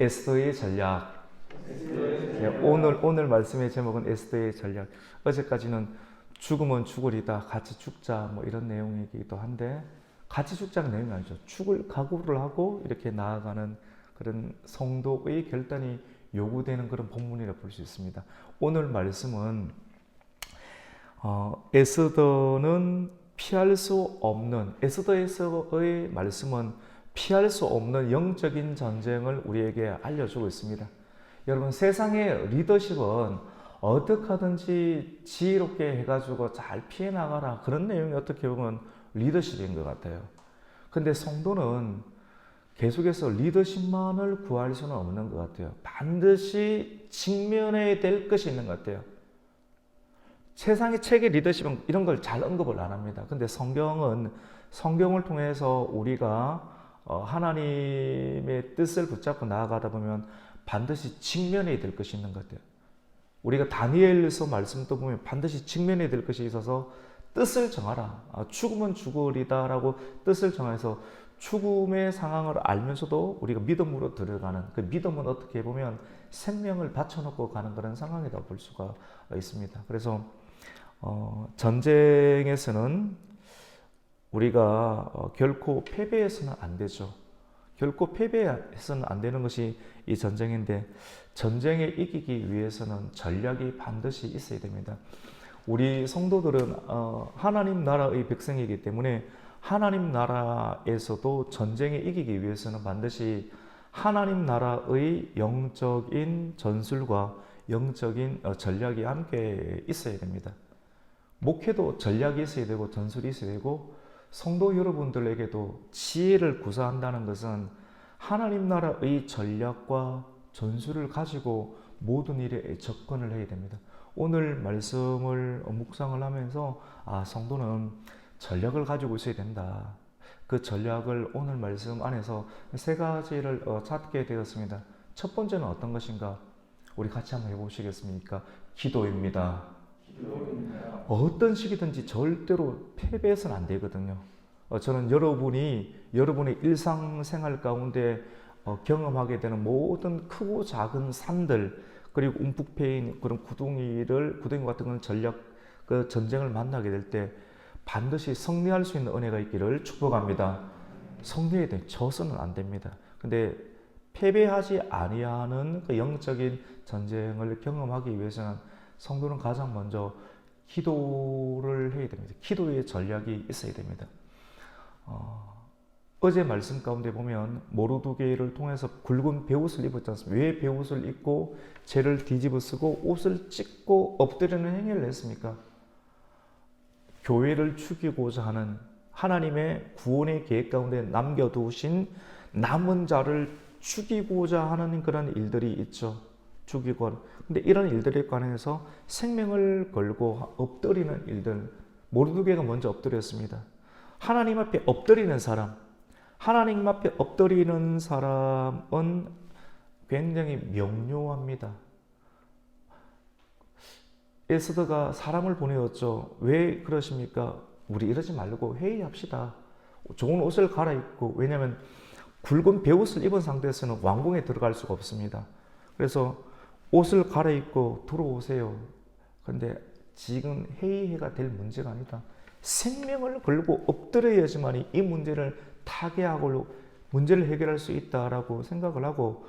에스더의 전략. 오늘 말씀의 제목은 에스더의 전략. 어제까지는 죽으면 죽으리다, 같이 죽자, 뭐 이런 내용이기도 한데, 같이 죽자는 내용이 아니죠. 죽을 각오를 하고 이렇게 나아가는 그런 성도의 결단이 요구되는 그런 본문이라 볼 수 있습니다. 오늘 말씀은 에스더는 피할 수 없는, 에스더에서의 말씀은 피할 수 없는 영적인 전쟁을 우리에게 알려주고 있습니다. 여러분, 세상의 리더십은 어떻게 하든지 지혜롭게 해가지고 잘 피해 나가라, 그런 내용이 어떻게 보면 리더십인 것 같아요. 근데 성도는 계속해서 리더십만을 구할 수는 없는 것 같아요. 반드시 직면해야 될 것이 있는 것 같아요. 세상의 책의 리더십은 이런 걸 잘 언급을 안 합니다. 근데 성경을 통해서 우리가 하나님의 뜻을 붙잡고 나아가다 보면 반드시 직면해야 될 것이 있는 것 같아요. 우리가 다니엘서 말씀도 보면 반드시 직면해야 될 것이 있어서 뜻을 정하라. 죽으면 죽으리다라고 뜻을 정해서 죽음의 상황을 알면서도 우리가 믿음으로 들어가는, 그 믿음은 어떻게 보면 생명을 바쳐놓고 가는 그런 상황이다 볼 수가 있습니다. 그래서 전쟁에서는 우리가 결코 패배해서는 안 되죠. 결코 패배해서는 안 되는 것이 이 전쟁인데, 전쟁에 이기기 위해서는 전략이 반드시 있어야 됩니다. 우리 성도들은 하나님 나라의 백성이기 때문에 하나님 나라에서도 전쟁에 이기기 위해서는 반드시 하나님 나라의 영적인 전술과 영적인 전략이 함께 있어야 됩니다. 목회도 전략이 있어야 되고 전술이 있어야 되고, 성도 여러분들에게도 지혜를 구사한다는 것은 하나님 나라의 전략과 전술을 가지고 모든 일에 접근을 해야 됩니다. 오늘 말씀을 묵상을 하면서 성도는 전략을 가지고 있어야 된다. 그 전략을 오늘 말씀 안에서 세 가지를 찾게 되었습니다. 첫 번째는 어떤 것인가? 우리 같이 한번 해보시겠습니까? 기도입니다. 어떤 식이든지 절대로 패배해서는 안 되거든요. 저는 여러분의 일상생활 가운데 경험하게 되는 모든 크고 작은 산들, 그리고 움푹 패인 그런 구덩이 같은 그런 그 전쟁을 만나게 될 때 반드시 승리할 수 있는 은혜가 있기를 축복합니다. 승리해야 돼. 져서는 안 됩니다. 근데 패배하지 아니하는 그 영적인 전쟁을 경험하기 위해서는 성도는 가장 먼저 기도를 해야 됩니다. 기도의 전략이 있어야 됩니다. 어제 말씀 가운데 보면 모르드게를 통해서 굵은 베옷을 입었지 않습니까? 왜 베옷을 입고 죄를 뒤집어 쓰고 옷을 찢고 엎드리는 행위를 했습니까? 교회를 죽이고자 하는 하나님의 구원의 계획 가운데 남겨두신 남은 자를 죽이고자 하는 그런 일들이 있죠. 죽이고. 근데 이런 일들에 관해서 생명을 걸고 엎드리는 일들, 모르드게가 먼저 엎드렸습니다. 하나님 앞에 엎드리는 사람, 하나님 앞에 엎드리는 사람은 굉장히 명료합니다. 에스더가 사람을 보내었죠. 왜 그러십니까? 우리 이러지 말고 회의합시다. 좋은 옷을 갈아입고, 왜냐하면 굵은 베옷을 입은 상태에서는 왕궁에 들어갈 수가 없습니다. 그래서 옷을 갈아입고 들어오세요. 그런데 지금 회의가 될 문제가 아니다. 생명을 걸고 엎드려야지만 이 문제를 타개하고 문제를 해결할 수 있다라고 생각을 하고,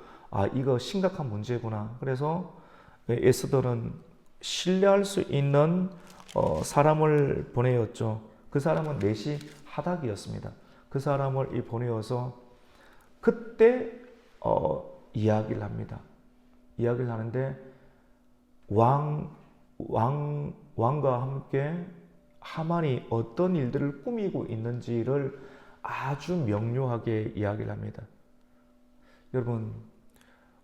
이거 심각한 문제구나. 그래서 에스더는 신뢰할 수 있는 사람을 보내었죠. 그 사람은 넷이 하닥이었습니다. 그 사람을 보내어서 그때 이야기를 합니다. 이야기를 하는데 왕과 함께 하만이 어떤 일들을 꾸미고 있는지를 아주 명료하게 이야기를 합니다. 여러분,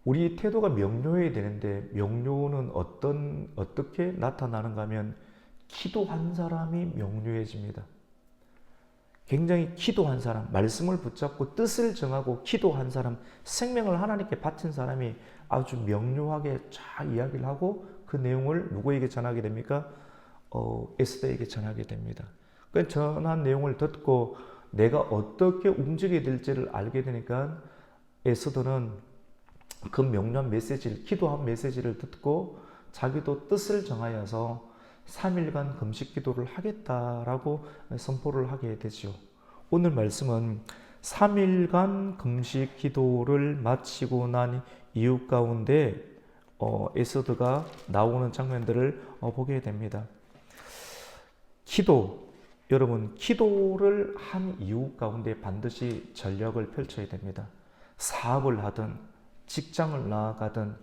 우리 태도가 명료해야 되는데 명료는 어떻게 나타나는가 하면 기도한 사람이 명료해집니다. 굉장히 기도한 사람, 말씀을 붙잡고 뜻을 정하고 기도한 사람, 생명을 하나님께 바친 사람이 아주 명료하게 잘 이야기를 하고 그 내용을 누구에게 전하게 됩니까? 에스더에게 전하게 됩니다. 그 전한 내용을 듣고 내가 어떻게 움직여야 될지를 알게 되니까 에스더는 그 명료한 메시지를, 기도한 메시지를 듣고 자기도 뜻을 정하여서 3일간 금식 기도를 하겠다라고 선포를 하게 되죠. 오늘 말씀은 3일간 금식 기도를 마치고 난 이유 가운데 에스더가 나오는 장면들을 보게 됩니다. 기도, 여러분 기도를 한 이유 가운데 반드시 전력을 펼쳐야 됩니다. 사업을 하든 직장을 나아가든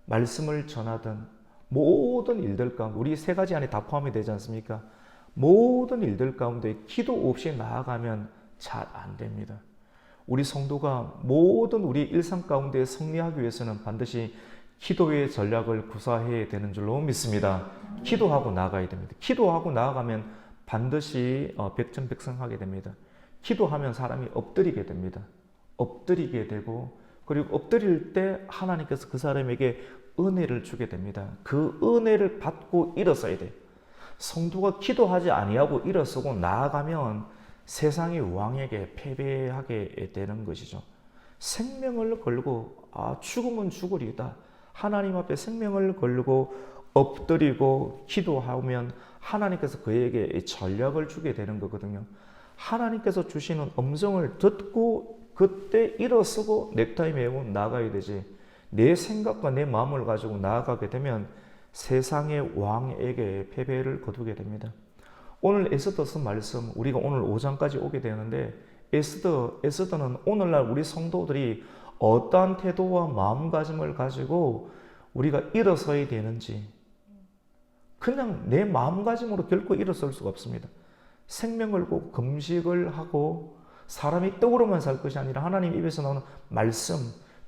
말씀을 전하든 모든 일들 가운데, 우리 세 가지 안에 다 포함이 되지 않습니까? 모든 일들 가운데 기도 없이 나아가면 잘 안 됩니다. 우리 성도가 모든 우리 일상 가운데 승리하기 위해서는 반드시 기도의 전략을 구사해야 되는 줄로 믿습니다. 기도하고 나아가야 됩니다. 기도하고 나아가면 반드시 백전백승하게 됩니다. 기도하면 사람이 엎드리게 됩니다. 엎드리게 되고, 그리고 엎드릴 때 하나님께서 그 사람에게 은혜를 주게 됩니다. 그 은혜를 받고 일어서야 돼요. 성도가 기도하지 아니하고 일어서고 나아가면 세상의 왕에게 패배하게 되는 것이죠. 생명을 걸고 죽으면 죽으리다. 하나님 앞에 생명을 걸고 엎드리고 기도하면 하나님께서 그에게 전략을 주게 되는 거거든요. 하나님께서 주시는 음성을 듣고 그때 일어서고 넥타이 메고 나가야 되지, 내 생각과 내 마음을 가지고 나아가게 되면 세상의 왕에게 패배를 거두게 됩니다. 오늘 에스더 쓴 말씀, 우리가 오늘 5장까지 오게 되는데, 에스더는 오늘날 우리 성도들이 어떠한 태도와 마음가짐을 가지고 우리가 일어서야 되는지, 그냥 내 마음가짐으로 결코 일어설 수가 없습니다. 생명 걸고 금식을 하고 사람이 떡으로만 살 것이 아니라 하나님 입에서 나오는 말씀,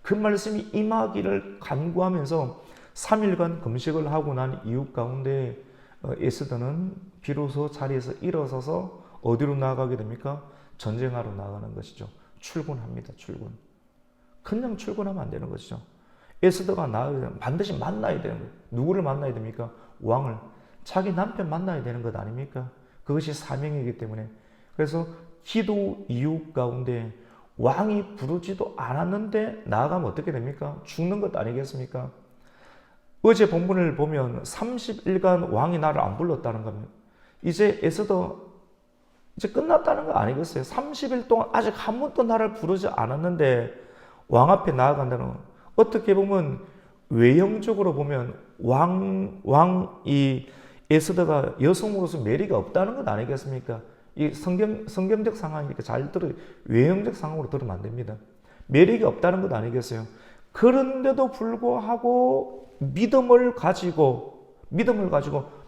그 말씀이 임하기를 간구하면서 3일간 금식을 하고 난 이유 가운데 에스더는 비로소 자리에서 일어서서 어디로 나아가게 됩니까? 전쟁하러 나가는 것이죠. 출근합니다. 출근. 그냥 출근하면 안 되는 것이죠. 에스더가 나아가면 반드시 만나야 되는 거예요. 누구를 만나야 됩니까? 왕을. 자기 남편 만나야 되는 것 아닙니까? 그것이 사명이기 때문에. 그래서 기도 이유 가운데 왕이 부르지도 않았는데 나아가면 어떻게 됩니까? 죽는 것 아니겠습니까? 어제 본문을 보면 30일간 왕이 나를 안 불렀다는 겁니다. 이제 에스더 이제 끝났다는 거 아니겠어요? 30일 동안 아직 한 번도 나를 부르지 않았는데 왕 앞에 나아간다는 건, 어떻게 보면 외형적으로 보면 왕이 에스더가 여성으로서 매력이 없다는 것 아니겠습니까? 이 성경적 상황이 이렇게 잘 외형적 상황으로 들으면 안 됩니다. 매력이 없다는 것 아니겠어요? 그런데도 불구하고 믿음을 가지고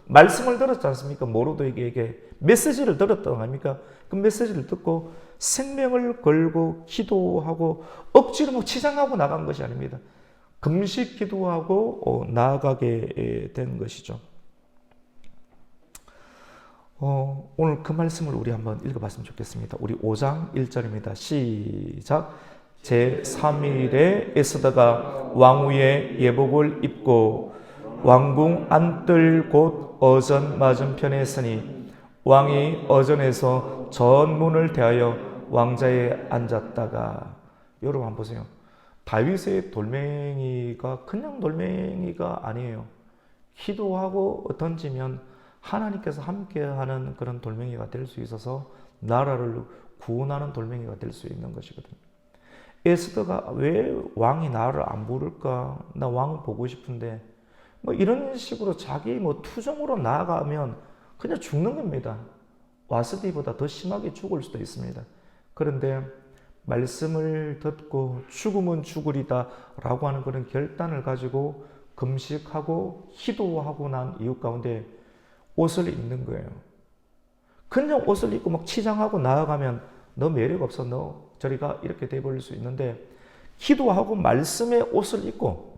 말씀을 들었지 않습니까? 모로도에게 메시지를 들었던 거 아닙니까? 그 메시지를 듣고 생명을 걸고 기도하고 억지로 치장하고 나간 것이 아닙니다. 금식 기도하고 나아가게 된 것이죠. 오늘 그 말씀을 우리 한번 읽어봤으면 좋겠습니다. 우리 5장 1절입니다. 시작. 제3일에 에스더가 왕후의 예복을 입고 왕궁 안뜰 곧 어전 맞은편에 서니 왕이 어전에서 전문을 대하여 왕자에 앉았다가, 여러분 한번 보세요. 다윗의 돌멩이가 그냥 돌멩이가 아니에요. 기도하고 던지면 하나님께서 함께하는 그런 돌멩이가 될 수 있어서 나라를 구원하는 돌멩이가 될 수 있는 것이거든요. 에스더가 왜 왕이 나를 안 부를까? 나 왕 보고 싶은데. 이런 식으로 자기 투정으로 나아가면 그냥 죽는 겁니다. 와스디보다 더 심하게 죽을 수도 있습니다. 그런데 말씀을 듣고 죽으면 죽으리다 라고 하는 그런 결단을 가지고 금식하고 기도하고 난 이유 가운데 옷을 입는 거예요. 그냥 옷을 입고 치장하고 나아가면 너 매력 없어, 너 저리 가, 이렇게 돼버릴 수 있는데, 기도하고 말씀의 옷을 입고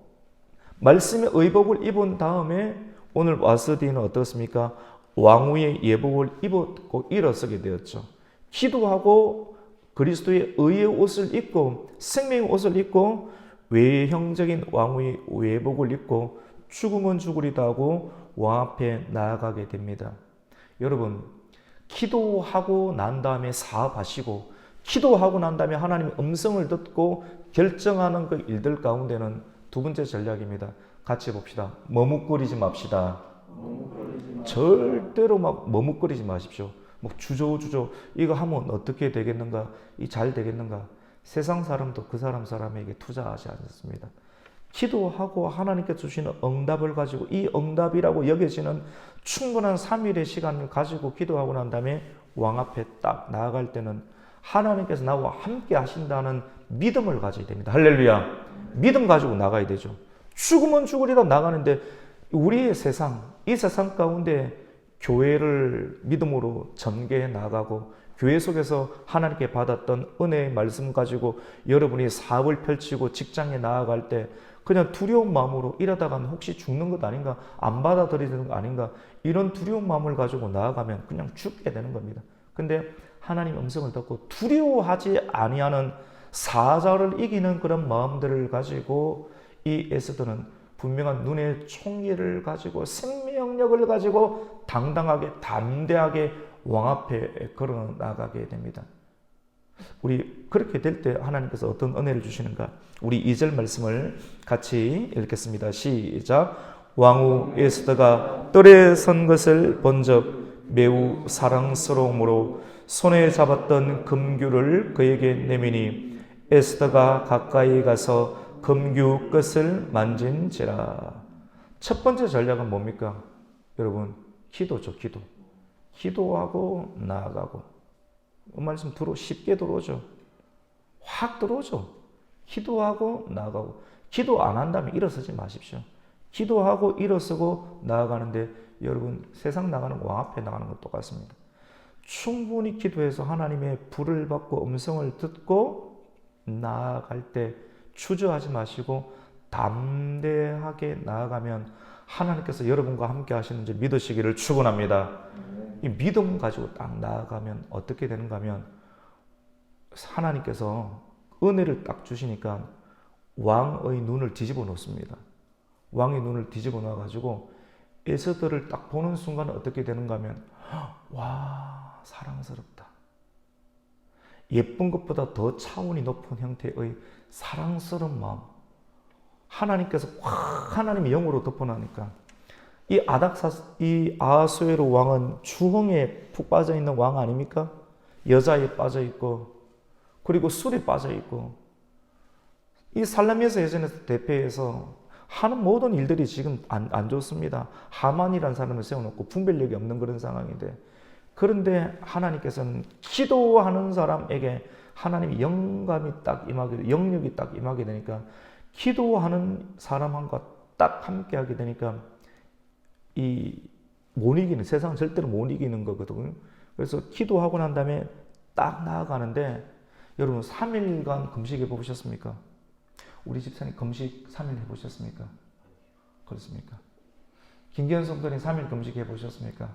말씀의 의복을 입은 다음에 오늘 와스디는 어떻습니까? 왕후의 예복을 입고 일어서게 되었죠. 기도하고 그리스도의 의의 옷을 입고 생명의 옷을 입고 외형적인 왕후의 예복을 입고 죽으면 죽으리다 하고 왕 앞에 나아가게 됩니다. 여러분, 기도하고 난 다음에 사업하시고, 기도하고 난 다음에 하나님의 음성을 듣고 결정하는 그 일들 가운데는 두 번째 전략입니다. 같이 봅시다. 머뭇거리지 맙시다. 절대로 막 머뭇거리지 마십시오. 뭐 주저주저 이거 하면 어떻게 되겠는가? 이 잘 되겠는가? 세상 사람도 그 사람에게 투자하지 않습니다. 기도하고 하나님께 주시는 응답을 가지고 이 응답이라고 여겨지는 충분한 3일의 시간을 가지고 기도하고 난 다음에 왕 앞에 딱 나아갈 때는 하나님께서 나와 함께 하신다는 믿음을 가져야 됩니다. 할렐루야. 믿음 가지고 나가야 되죠. 죽으면 죽으리라 나가는데 우리의 세상, 이 세상 가운데 교회를 믿음으로 전개해 나가고 교회 속에서 하나님께 받았던 은혜의 말씀 가지고 여러분이 사업을 펼치고 직장에 나아갈 때 그냥 두려운 마음으로 이러다가 혹시 죽는 것 아닌가, 안 받아들이는 것 아닌가, 이런 두려운 마음을 가지고 나아가면 그냥 죽게 되는 겁니다. 근데 하나님 음성을 듣고 두려워하지 아니하는 사자를 이기는 그런 마음들을 가지고 이 에스더는 분명한 눈의 총기를 가지고 생명력을 가지고 당당하게 담대하게 왕 앞에 걸어 나가게 됩니다. 우리 그렇게 될 때 하나님께서 어떤 은혜를 주시는가? 우리 2절 말씀을 같이 읽겠습니다. 시작. 왕후 에스더가 뜰에 선 것을 본적 매우 사랑스러움으로 손에 잡았던 금규를 그에게 내미니 에스더가 가까이 가서 금규 끝을 만진지라. 첫 번째 전략은 뭡니까? 여러분, 기도죠. 기도하고 나아가고. 말씀 쉽게 들어오죠. 확 들어오죠. 기도하고 나아가고. 기도 안 한다면 일어서지 마십시오. 기도하고 일어서고 나아가는데 여러분 세상 나가는 왕 앞에 나가는 것 똑같습니다. 충분히 기도해서 하나님의 불을 받고 음성을 듣고 나아갈 때 주저하지 마시고 담대하게 나아가면 하나님께서 여러분과 함께 하시는 줄 믿으시기를 축원합니다. 이 믿음 가지고 딱 나아가면 어떻게 되는가 하면 하나님께서 은혜를 딱 주시니까 왕의 눈을 뒤집어 놓습니다. 왕의 눈을 뒤집어 놔가지고 에스더를 딱 보는 순간 어떻게 되는가 하면 와 사랑스럽다. 예쁜 것보다 더 차원이 높은 형태의 사랑스러운 마음. 하나님께서 확 하나님의 영으로 덮어놓으니까 이 아하수에로 왕은 추흥에 푹 빠져있는 왕 아닙니까? 여자에 빠져있고 그리고 술에 빠져있고 이 살라미에서 예전에 대표해서 하는 모든 일들이 지금 안 좋습니다. 하만이라는 사람을 세워놓고 분별력이 없는 그런 상황인데 그런데 하나님께서는 기도하는 사람에게 하나님의 영감이 딱 임하게, 영역이 딱 임하게 되니까 기도하는 사람과 딱 함께 하게 되니까 못 이기는, 세상은 절대로 못 이기는 거거든요. 그래서 기도하고 난 다음에 딱 나아가는데 여러분 3일간 금식해 보셨습니까? 우리 집사님 금식 3일 해보셨습니까? 그렇습니까? 김기현 성도님 3일 금식해 보셨습니까?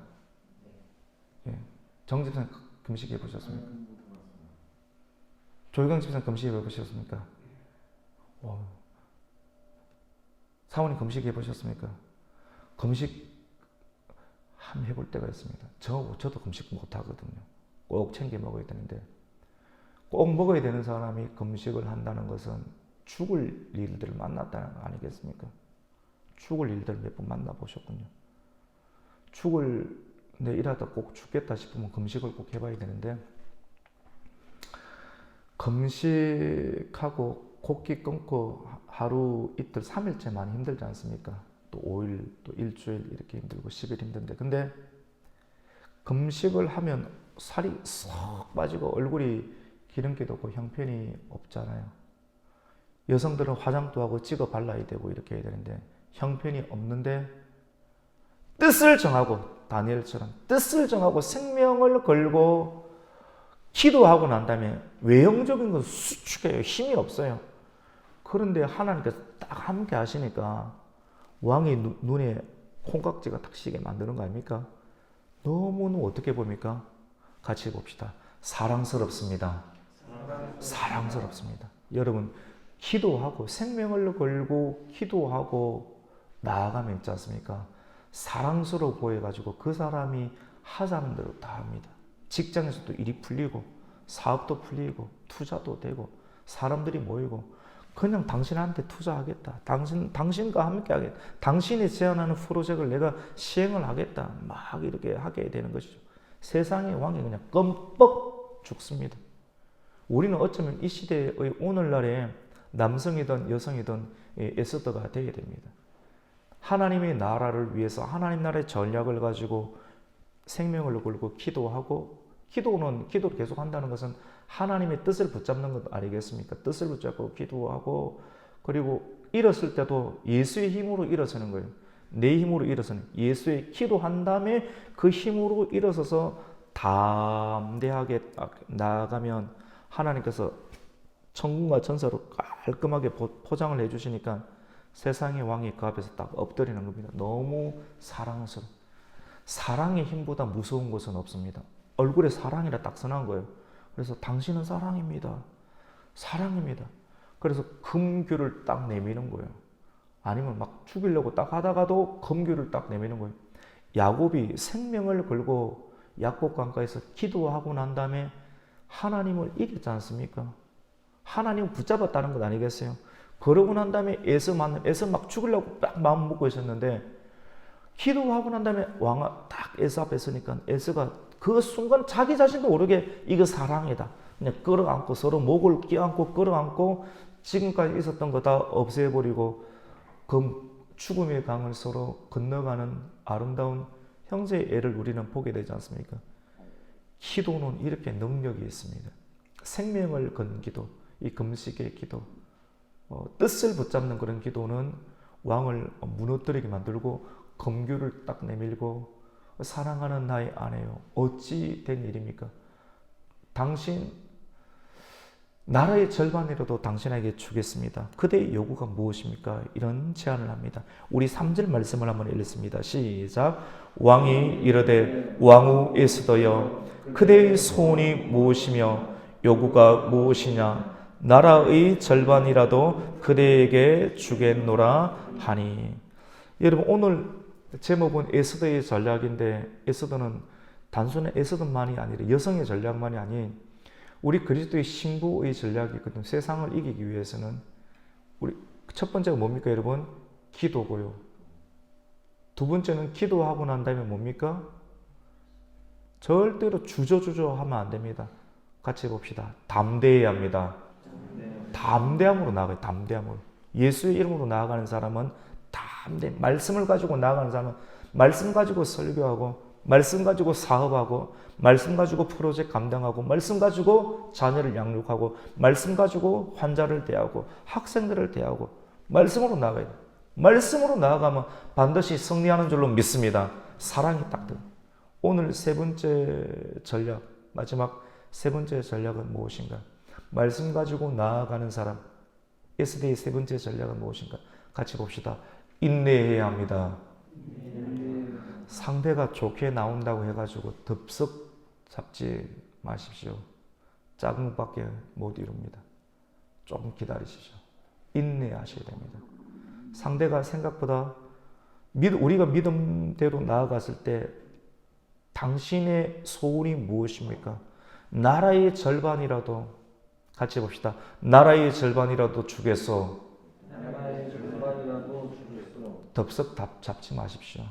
예. 정 집사님 금식해 보셨습니까? 조희강 집사님 금식해 보셨습니까? 사원님 금식해 보셨습니까? 금식 한번 해볼 때가 있습니다. 저도 금식 못 하거든요. 꼭 챙겨 먹어야 되는데 꼭 먹어야 되는 사람이 금식을 한다는 것은 죽을 일들을 만났다는 거 아니겠습니까? 죽을 일들 몇 번 만나보셨군요. 내 일하다 꼭 죽겠다 싶으면 금식을 꼭 해봐야 되는데 금식하고 곡기 끊고 하루 이틀 3일째 많이 힘들지 않습니까? 또 5일 또 일주일 이렇게 힘들고 10일 힘든데 근데 금식을 하면 살이 쏙 빠지고 얼굴이 기름기도 없고 형편이 없잖아요. 여성들은 화장도 하고 찍어 발라야 되고 이렇게 해야 되는데 형편이 없는데 뜻을 정하고 다니엘처럼 뜻을 정하고 생명을 걸고 기도하고 난 다음에 외형적인 건 수축해요. 힘이 없어요. 그런데 하나님께서 딱 함께 하시니까 왕의 눈에 콩깍지가 탁 시게 만드는 거 아닙니까? 너무너무 어떻게 봅니까? 같이 봅시다. 사랑스럽습니다. 사랑스럽습니다. 여러분 기도하고 생명을 걸고 기도하고 나아가면 있지 않습니까? 사랑스러워 보여가지고 그 사람이 하자는 대로 다 합니다. 직장에서도 일이 풀리고 사업도 풀리고 투자도 되고 사람들이 모이고 그냥 당신한테 투자하겠다. 당신과 함께 하겠다. 당신이 제안하는 프로젝트를 내가 시행을 하겠다. 막 이렇게 하게 되는 것이죠. 세상의 왕이 그냥 껌뻑 죽습니다. 우리는 어쩌면 이 시대의 오늘날의 남성이든 여성이든 에스더가 되게 됩니다. 하나님의 나라를 위해서 하나님 나라의 전략을 가지고 생명을 걸고 기도하고, 기도를 계속 한다는 것은 하나님의 뜻을 붙잡는 것 아니겠습니까? 뜻을 붙잡고 기도하고, 그리고 일었을 때도 예수의 힘으로 일어서는 거예요. 내 힘으로 일어서는, 예수의 기도한 다음에 그 힘으로 일어서서 담대하게 나아가면 하나님께서 천군과 천사로 깔끔하게 포장을 해주시니까 세상의 왕이 그 앞에서 딱 엎드리는 겁니다. 너무 사랑스러워. 사랑의 힘보다 무서운 것은 없습니다. 얼굴에 사랑이라 딱 써놓은 거예요. 그래서 당신은 사랑입니다. 사랑입니다. 그래서 금규를 딱 내미는 거예요. 아니면 막 죽이려고 딱 하다가도 금규를 딱 내미는 거예요. 야곱이 생명을 걸고 야곱 강가에서 기도하고 난 다음에 하나님을 이겼지 않습니까? 하나님을 붙잡았다는 것 아니겠어요? 그러고 난 다음에 에서 막 죽으려고 딱 마음 먹고 있었는데, 기도하고 난 다음에 왕아 딱 에서 앞에 서니까 에서가 그 순간 자기 자신도 모르게 이거 사랑이다. 그냥 끌어안고 서로 목을 끼안고 끌어안고 지금까지 있었던 거 다 없애버리고 그 죽음의 강을 서로 건너가는 아름다운 형제의 애를 우리는 보게 되지 않습니까? 기도는 이렇게 능력이 있습니다. 생명을 건 기도, 이 금식의 기도, 뜻을 붙잡는 그런 기도는 왕을 무너뜨리게 만들고 검규를 딱 내밀고, 사랑하는 나의 아내요, 어찌 된 일입니까? 당신 나라의 절반이라도 당신에게 주겠습니다. 그대의 요구가 무엇입니까? 이런 제안을 합니다. 우리 3절 말씀을 한번 읽겠습니다. 시작. 왕이 이르되 왕후 에스더여, 그대의 소원이 무엇이며 요구가 무엇이냐? 나라의 절반이라도 그대에게 주겠노라 하니. 여러분, 오늘 제목은 에스더의 전략인데, 에스더는 단순한 에스더만이 아니라 여성의 전략만이 아닌 우리 그리스도의 신부의 전략이 있거든요. 세상을 이기기 위해서는 우리 첫 번째가 뭡니까, 여러분? 기도고요. 두 번째는 기도하고 난 다음에 뭡니까? 절대로 주저주저 하면 안 됩니다. 같이 봅시다. 담대해야 합니다. 담대함으로 나아가요. 담대함으로. 예수의 이름으로 나아가는 사람은 말씀을 가지고 나아가는 사람은 말씀 가지고 설교하고, 말씀 가지고 사업하고, 말씀 가지고 프로젝트 감당하고, 말씀 가지고 자녀를 양육하고, 말씀 가지고 환자를 대하고, 학생들을 대하고, 말씀으로 나아가야 돼요. 말씀으로 나아가면 반드시 승리하는 줄로 믿습니다. 사랑이 딱 돼. 오늘 세 번째 전략, 마지막 세 번째 전략은 무엇인가? 말씀 가지고 나아가는 사람, 에스더의 세 번째 전략은 무엇인가? 같이 봅시다. 인내해야 합니다. 상대가 좋게 나온다고 해가지고 덥석 잡지 마십시오. 작은 것밖에 못 이룹니다. 조금 기다리시죠. 인내하셔야 됩니다. 상대가 생각보다 우리가 믿음대로 나아갔을 때 당신의 소원이 무엇입니까? 나라의 절반이라도, 같이 봅시다. 나라의 절반이라도 주겠소. 나라의 절반이라도 주겠소. 덥석 잡지 마십시오.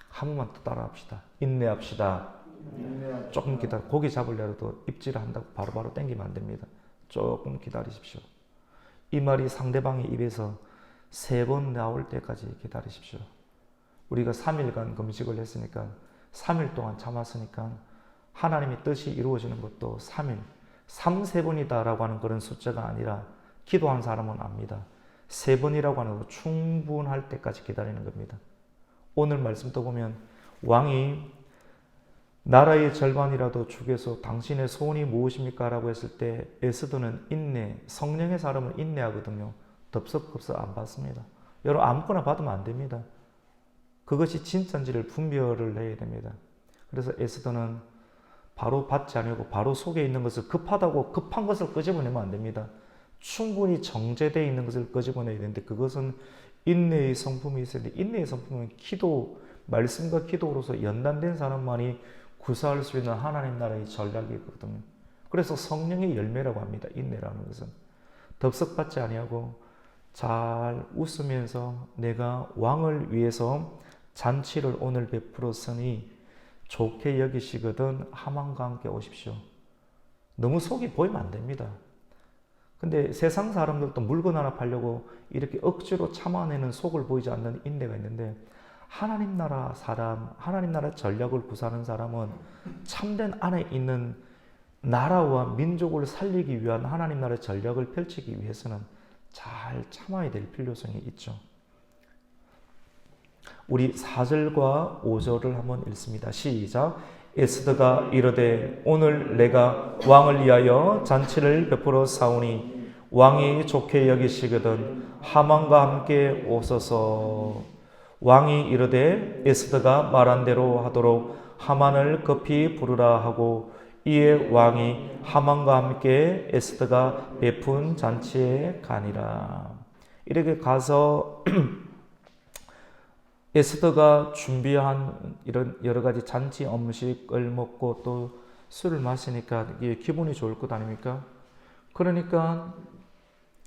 한 번만 또 따라합시다. 인내합시다. 조금 기다려. 고기 잡으려도 입질을 한다고 바로바로 땡기면 안 됩니다. 조금 기다리십시오. 이 말이 상대방의 입에서 3번 나올 때까지 기다리십시오. 우리가 3일간 금식을 했으니까, 3일 동안 참았으니까 하나님의 뜻이 이루어지는 것도 3일, 3번이다라고 하는 그런 숫자가 아니라, 기도한 사람은 압니다. 3번이라고 하는 거 충분할 때까지 기다리는 겁니다. 오늘 말씀도 보면 왕이 나라의 절반이라도 주께서 당신의 소원이 무엇입니까? 라고 했을 때 에스더는 인내, 성령의 사람은 인내하거든요. 덥석덥석 안 받습니다. 여러분, 아무거나 받으면 안 됩니다. 그것이 진짜인지를 분별을 해야 됩니다. 그래서 에스더는 바로 받지 않고 바로 속에 있는 것을, 급하다고 급한 것을 끄집어내면 안 됩니다. 충분히 정제되어 있는 것을 끄집어내야 되는데, 그것은 인내의 성품이 있어야 돼. 인내의 성품은 기도, 말씀과 기도로서 연단된 사람만이 구사할 수 있는 하나님 나라의 전략이 있거든요. 그래서 성령의 열매라고 합니다. 인내라는 것은. 덥석받지 아니하고 잘 웃으면서 내가 왕을 위해서 잔치를 오늘 베풀었으니 좋게 여기시거든 하만과 함께 오십시오. 너무 속이 보이면 안 됩니다. 근데 세상 사람들도 물건 하나 팔려고 이렇게 억지로 참아내는 속을 보이지 않는 인내가 있는데, 하나님 나라 사람, 하나님 나라 전략을 구사하는 사람은 참된 안에 있는 나라와 민족을 살리기 위한 하나님 나라의 전략을 펼치기 위해서는 잘 참아야 될 필요성이 있죠. 우리 4절과 5절을 한번 읽습니다. 시작. 에스더가 이르되 오늘 내가 왕을 위하여 잔치를 베풀어 사오니 왕이 좋게 여기시거든 하만과 함께 오소서. 왕이 이르되 에스더가 말한 대로 하도록 하만을 급히 부르라 하고, 이에 왕이 하만과 함께 에스더가 베푼 잔치에 가니라. 이렇게 가서 에스더가 준비한 이런 여러 가지 잔치 음식을 먹고 또 술을 마시니까 이게 기분이 좋을 것 아닙니까? 그러니까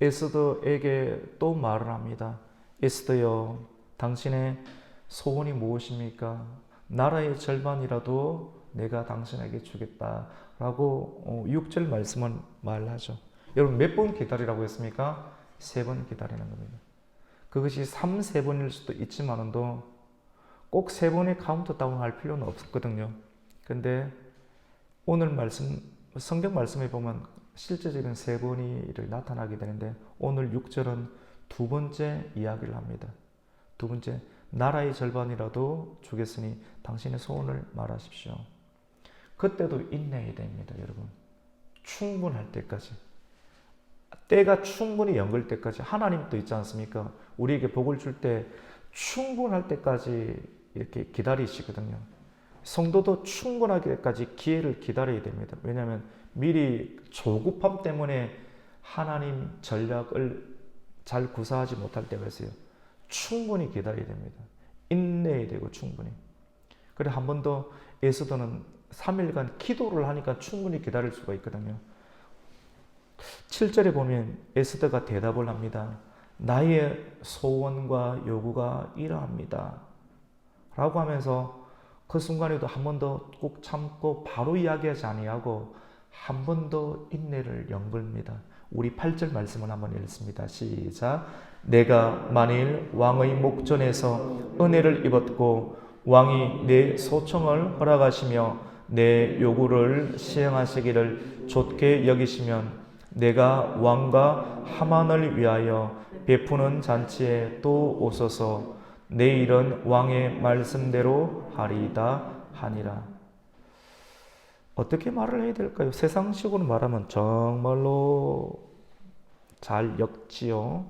에스더에게 또 말을 합니다. 에스더여, 당신의 소원이 무엇입니까? 나라의 절반이라도 내가 당신에게 주겠다라고 6절 말씀을 말하죠. 여러분 몇 번 기다리라고 했습니까? 3번 기다리는 겁니다. 그것이 3-4번일 수도 있지만도 꼭 3번의 카운트다운 할 필요는 없거든요. 근데 오늘 말씀, 성경 말씀에 보면 실제적인 3번이 나타나게 되는데, 오늘 6절은 두 번째 이야기를 합니다. 두 번째, 나라의 절반이라도 주겠으니 당신의 소원을 말하십시오. 그때도 인내해야 됩니다, 여러분. 충분할 때까지. 때가 충분히 연결 때까지. 하나님도 있지 않습니까? 우리에게 복을 줄 때 충분할 때까지 이렇게 기다리시거든요. 성도도 충분하게 때까지 기회를 기다려야 됩니다. 왜냐하면 미리 조급함 때문에 하나님 전략을 잘 구사하지 못할 때가 있어요. 충분히 기다려야 됩니다. 인내해야 되고 충분히. 그래 한 번 더 에스더는 3일간 기도를 하니까 충분히 기다릴 수가 있거든요. 7절에 보면 에스더가 대답을 합니다. 나의 소원과 요구가 이러합니다. 라고 하면서 그 순간에도 한 번 더 꼭 참고 바로 이야기하지 아니하고 한 번 더 인내를 연글입니다. 우리 8절 말씀을 한번 읽습니다. 시작. 내가 만일 왕의 목전에서 은혜를 입었고 왕이 내 소청을 허락하시며 내 요구를 시행하시기를 좋게 여기시면 내가 왕과 하만을 위하여 베푸는 잔치에 또 오소서. 내일은 왕의 말씀대로 하리이다 하니라. 어떻게 말을 해야 될까요? 세상식으로 말하면 정말로 잘 엮지요.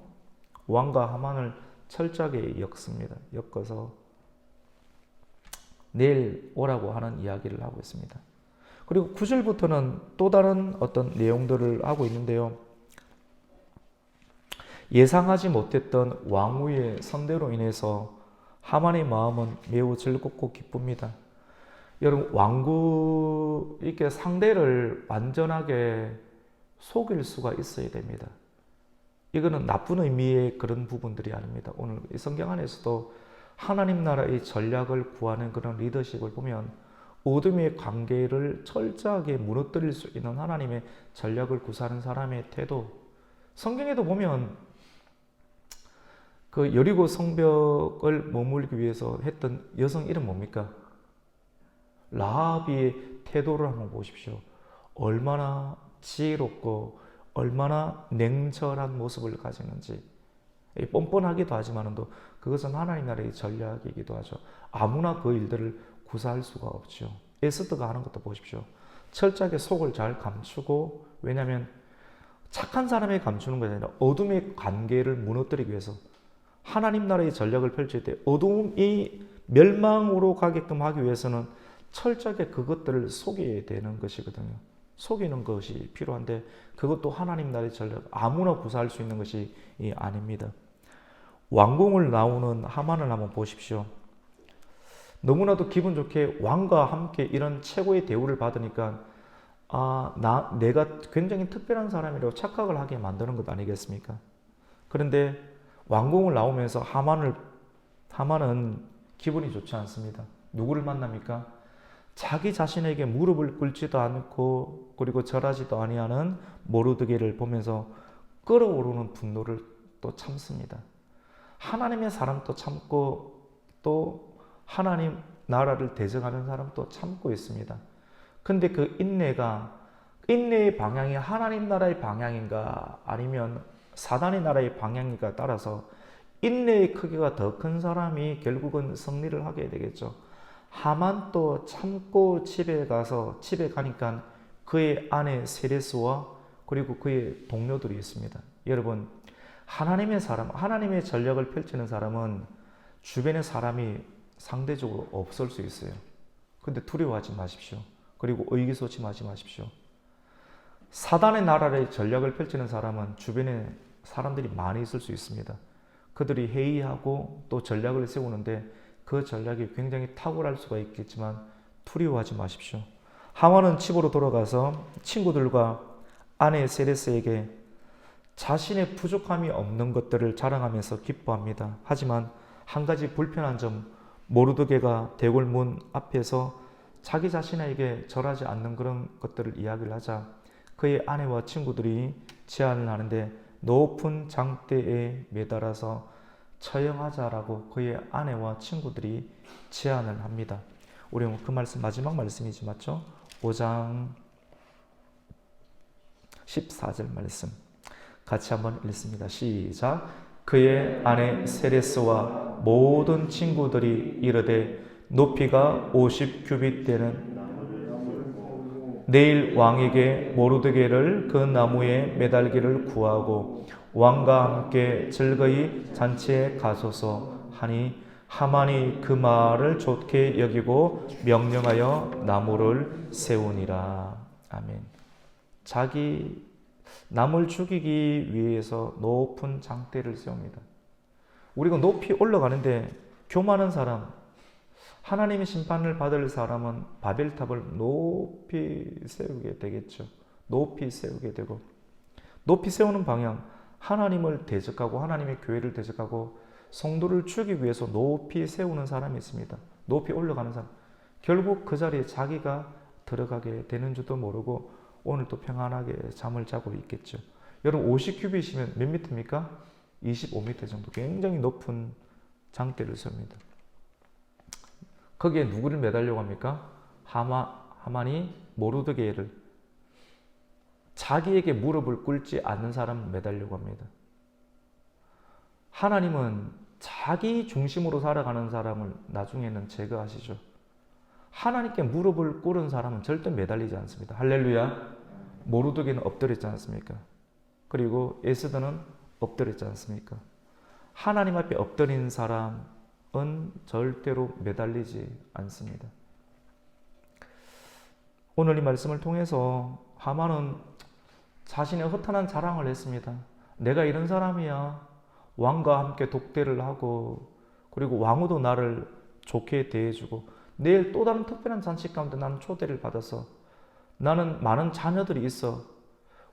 왕과 하만을 철저하게 엮습니다. 엮어서 내일 오라고 하는 이야기를 하고 있습니다. 그리고 9절부터는 또 다른 어떤 내용들을 하고 있는데요. 예상하지 못했던 왕후의 선대로 인해서 하만의 마음은 매우 즐겁고 기쁩니다. 여러분, 왕구 이렇게 상대를 완전하게 속일 수가 있어야 됩니다. 이거는 나쁜 의미의 그런 부분들이 아닙니다. 오늘 이 성경 안에서도 하나님 나라의 전략을 구하는 그런 리더십을 보면 어둠의 관계를 철저하게 무너뜨릴 수 있는 하나님의 전략을 구사하는 사람의 태도. 성경에도 보면 그 여리고 성벽을 머물기 위해서 했던 여성 이름 뭡니까? 라합의 태도를 한번 보십시오. 얼마나 지혜롭고 얼마나 냉철한 모습을 가지는지. 뻔뻔하기도 하지만도 그것은 하나님 나라의 전략이기도 하죠. 아무나 그 일들을 구사할 수가 없죠. 에스더가 하는 것도 보십시오. 철저하게 속을 잘 감추고, 왜냐하면 착한 사람이 감추는 것이 아니라 어둠의 관계를 무너뜨리기 위해서 하나님 나라의 전략을 펼칠 때 어둠이 멸망으로 가게끔 하기 위해서는 철저하게 그것들을 속여야 되는 것이거든요. 속이는 것이 필요한데 그것도 하나님 나라의 전략, 아무나 구사할 수 있는 것이 아닙니다. 왕궁을 나오는 하만을 한번 보십시오. 너무나도 기분 좋게 왕과 함께 이런 최고의 대우를 받으니까 내가 굉장히 특별한 사람이라고 착각을 하게 만드는 것 아니겠습니까? 그런데 왕궁을 나오면서 하만은 기분이 좋지 않습니다. 누구를 만납니까? 자기 자신에게 무릎을 꿇지도 않고 그리고 절하지도 아니하는 모르드게를 보면서 끓어오르는 분노를 또 참습니다. 하나님의 사람도 참고 또 하나님 나라를 대적하는 사람도 참고 있습니다. 근데 그 인내의 방향이 하나님 나라의 방향인가 아니면 사단의 나라의 방향인가 따라서 인내의 크기가 더 큰 사람이 결국은 승리를 하게 되겠죠. 하만도 참고 집에 가니까 그의 아내 세레스와 그리고 그의 동료들이 있습니다. 여러분, 하나님의 사람, 하나님의 전략을 펼치는 사람은 주변에 사람이 상대적으로 없을 수 있어요. 근데 두려워하지 마십시오. 그리고 의기소침하지 마십시오. 사단의 나라의 전략을 펼치는 사람은 주변에 사람들이 많이 있을 수 있습니다. 그들이 회의하고 또 전략을 세우는데 그 전략이 굉장히 탁월할 수가 있겠지만 두려워하지 마십시오. 하만은 집으로 돌아가서 친구들과 아내 세레스에게 자신의 부족함이 없는 것들을 자랑하면서 기뻐합니다. 하지만 한 가지 불편한 점, 모르드게가 대궐 문 앞에서 자기 자신에게 절하지 않는 그런 것들을 이야기를 하자 그의 아내와 친구들이 제안을 하는데 높은 장대에 매달아서 처형하자라고 그의 아내와 친구들이 제안을 합니다. 우리 그 말씀 마지막 말씀이지 맞죠? 5장 14절 말씀 같이 한번 읽습니다. 시작. 그의 아내 세레스와 모든 친구들이 이르되 높이가 50규빗 되는 내일 왕에게 모르드게를 그 나무에 매달기를 구하고 왕과 함께 즐거이 잔치에 가소서 하니 하만이 그 말을 좋게 여기고 명령하여 나무를 세우니라. 아멘. 자기 남을 죽이기 위해서 높은 장대를 세웁니다. 우리가 높이 올라가는데 교만한 사람, 하나님의 심판을 받을 사람은 바벨탑을 높이 세우게 되겠죠. 높이 세우게 되고 높이 세우는 방향, 하나님을 대적하고 하나님의 교회를 대적하고 성도를 주기 위해서 높이 세우는 사람이 있습니다. 높이 올라가는 사람. 결국 그 자리에 자기가 들어가게 되는 줄도 모르고 오늘도 평안하게 잠을 자고 있겠죠. 여러분 50규빗이면 몇 미터입니까? 25m 정도 굉장히 높은 장대를 세웁니다. 거기에 누구를 매달려고 합니까? 하만이 모르드게를 자기에게 무릎을 꿇지 않는 사람을 매달려고 합니다. 하나님은 자기 중심으로 살아가는 사람을 나중에는 제거하시죠. 하나님께 무릎을 꿇은 사람은 절대 매달리지 않습니다. 할렐루야. 모르드게는 엎드렸지 않습니까? 그리고 에스더는 엎드렸지 않습니까? 하나님 앞에 엎드린 사람은 절대로 매달리지 않습니다. 오늘 이 말씀을 통해서 하만은 자신의 허탄한 자랑을 했습니다. 내가 이런 사람이야. 왕과 함께 독대를 하고 그리고 왕후도 나를 좋게 대해주고 내일 또 다른 특별한 잔치 가운데 나는 초대를 받아서 나는 많은 자녀들이 있어.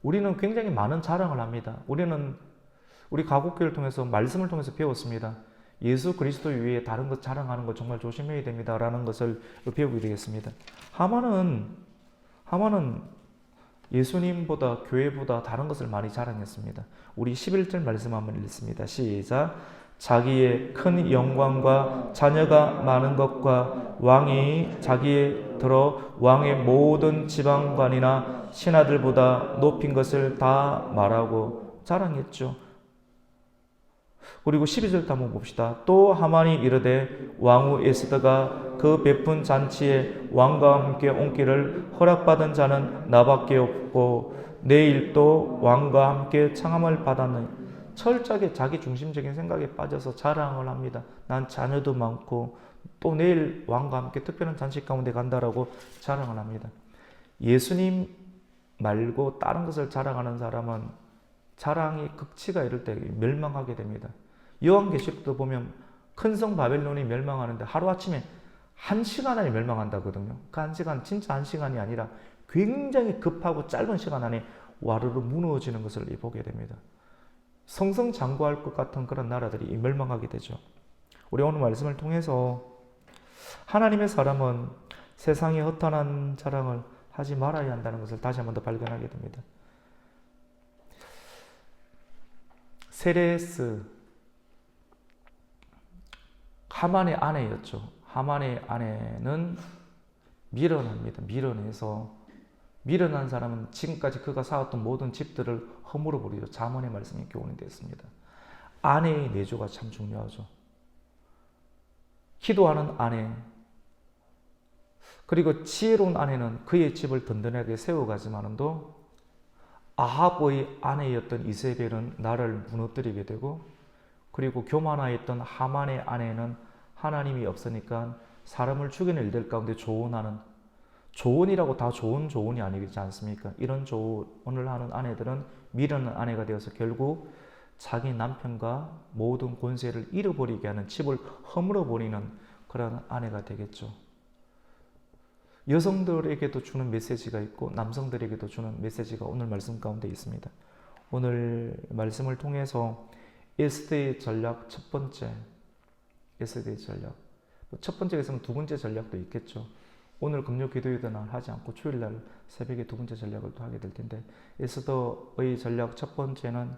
우리는 굉장히 많은 자랑을 합니다. 우리 가곡교회를 통해서 말씀을 통해서 배웠습니다. 예수 그리스도 위에 다른 것 자랑하는 거 정말 조심해야 됩니다. 라는 것을 배우게 되겠습니다. 하만은 예수님보다 교회보다 다른 것을 많이 자랑했습니다. 우리 11절 말씀 한번 읽습니다. 시작. 자기의 큰 영광과 자녀가 많은 것과 왕이 자기에 들어 왕의 모든 지방관이나 신하들보다 높인 것을 다 말하고 자랑했죠. 그리고 12절도 한번 봅시다. 또 하만이 이르되 왕후 에스더가 그 베푼 잔치에 왕과 함께 온기를 허락받은 자는 나밖에 없고 내일 또 왕과 함께 청함을 받았느니 철저하게 자기 중심적인 생각에 빠져서 자랑을 합니다. 난 자녀도 많고 또 내일 왕과 함께 특별한 잔치 가운데 간다라고 자랑을 합니다. 예수님 말고 다른 것을 자랑하는 사람은 자랑이 극치가 이를 때 멸망하게 됩니다. 요한계시록도 보면 큰 성 바벨론이 멸망하는데 하루아침에 1시간 안에 멸망한다거든요. 그 1시간 진짜 1시간이 아니라 굉장히 급하고 짧은 시간 안에 와르르 무너지는 것을 보게 됩니다. 성성장구할 것 같은 그런 나라들이 멸망하게 되죠. 우리 오늘 말씀을 통해서 하나님의 사람은 세상의 허탄한 자랑을 하지 말아야 한다는 것을 다시 한 번 더 발견하게 됩니다. 세레스, 하만의 아내였죠. 하만의 아내는 밀어납니다. 밀어난 사람은 지금까지 그가 쌓았던 모든 집들을 허물어 버리죠. 잠언의 말씀이 교훈이 됐습니다. 아내의 내조가 참 중요하죠. 기도하는 아내, 그리고 지혜로운 아내는 그의 집을 든든하게 세워가지만도 아합의 아내였던 이세벨은 나를 무너뜨리게 되고, 그리고 교만하였던 하만의 아내는 하나님이 없으니까 사람을 죽이는 일들 가운데 조언하는, 조언이라고 다 좋은 조언이 아니지 않습니까? 이런 조언을 하는 아내들은 미련한 아내가 되어서 결국 자기 남편과 모든 권세를 잃어버리게 하는, 집을 허물어버리는 그런 아내가 되겠죠. 여성들에게도 주는 메시지가 있고 남성들에게도 주는 메시지가 오늘 말씀 가운데 있습니다. 오늘 말씀을 통해서 에스더의 전략 첫 번째, 에스더의 전략. 첫 번째가 있으면 두 번째 전략도 있겠죠. 오늘 금요 기도회도 날 하지 않고 주일날 새벽에 두 번째 전략을 또 하게 될 텐데, 에스더의 전략 첫 번째는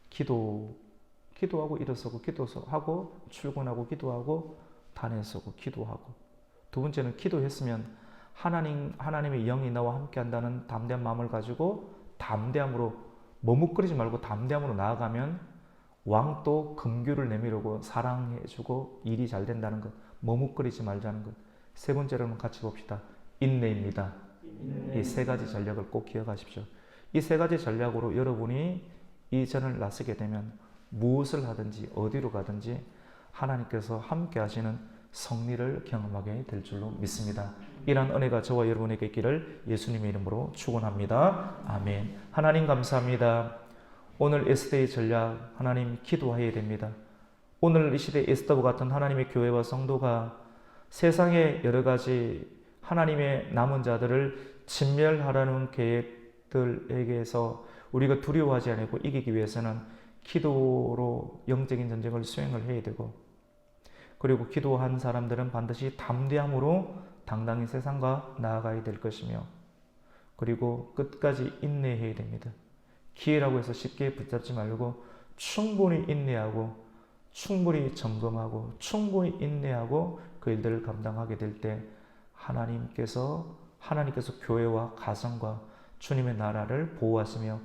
기도하고 일어서고, 기도하고 출근하고, 기도하고 단에 서고 기도하고. 두 번째는 기도했으면 하나님의 영이 나와 함께 한다는 담대한 마음을 가지고 담대함으로, 머뭇거리지 말고 담대함으로 나아가면 왕도 금규를 내미려고 사랑해주고 일이 잘 된다는 것, 머뭇거리지 말자는 것. 세 번째로는 같이 봅시다. 인내입니다. 이 세 가지 전략을 꼭 기억하십시오. 이 세 가지 전략으로 여러분이 이 전을 나서게 되면 무엇을 하든지 어디로 가든지 하나님께서 함께 하시는 성리를 경험하게 될 줄로 믿습니다. 이러한 은혜가 저와 여러분에게 있기를 예수님의 이름으로 축원합니다. 아멘. 하나님 감사합니다. 오늘 에스더의 전략, 하나님 기도해야 됩니다. 오늘 이 시대 에스더와 같은 하나님의 교회와 성도가 세상의 여러 가지 하나님의 남은 자들을 진멸하라는 계획들에게서 우리가 두려워하지 않고 이기기 위해서는 기도로 영적인 전쟁을 수행을 해야 되고, 그리고 기도한 사람들은 반드시 담대함으로 당당히 세상과 나아가야 될 것이며, 그리고 끝까지 인내해야 됩니다. 기회라고 해서 쉽게 붙잡지 말고 충분히 인내하고, 충분히 점검하고, 충분히 인내하고 그 일들을 감당하게 될 때 하나님께서 교회와 가정과 주님의 나라를 보호하시며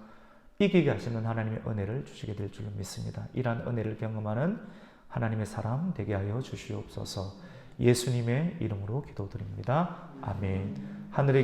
이기게 하시는 하나님의 은혜를 주시게 될 줄로 믿습니다. 이러한 은혜를 경험하는 하나님의 사람 되게 하여 주시옵소서. 예수님의 이름으로 기도드립니다. 아멘. 하늘에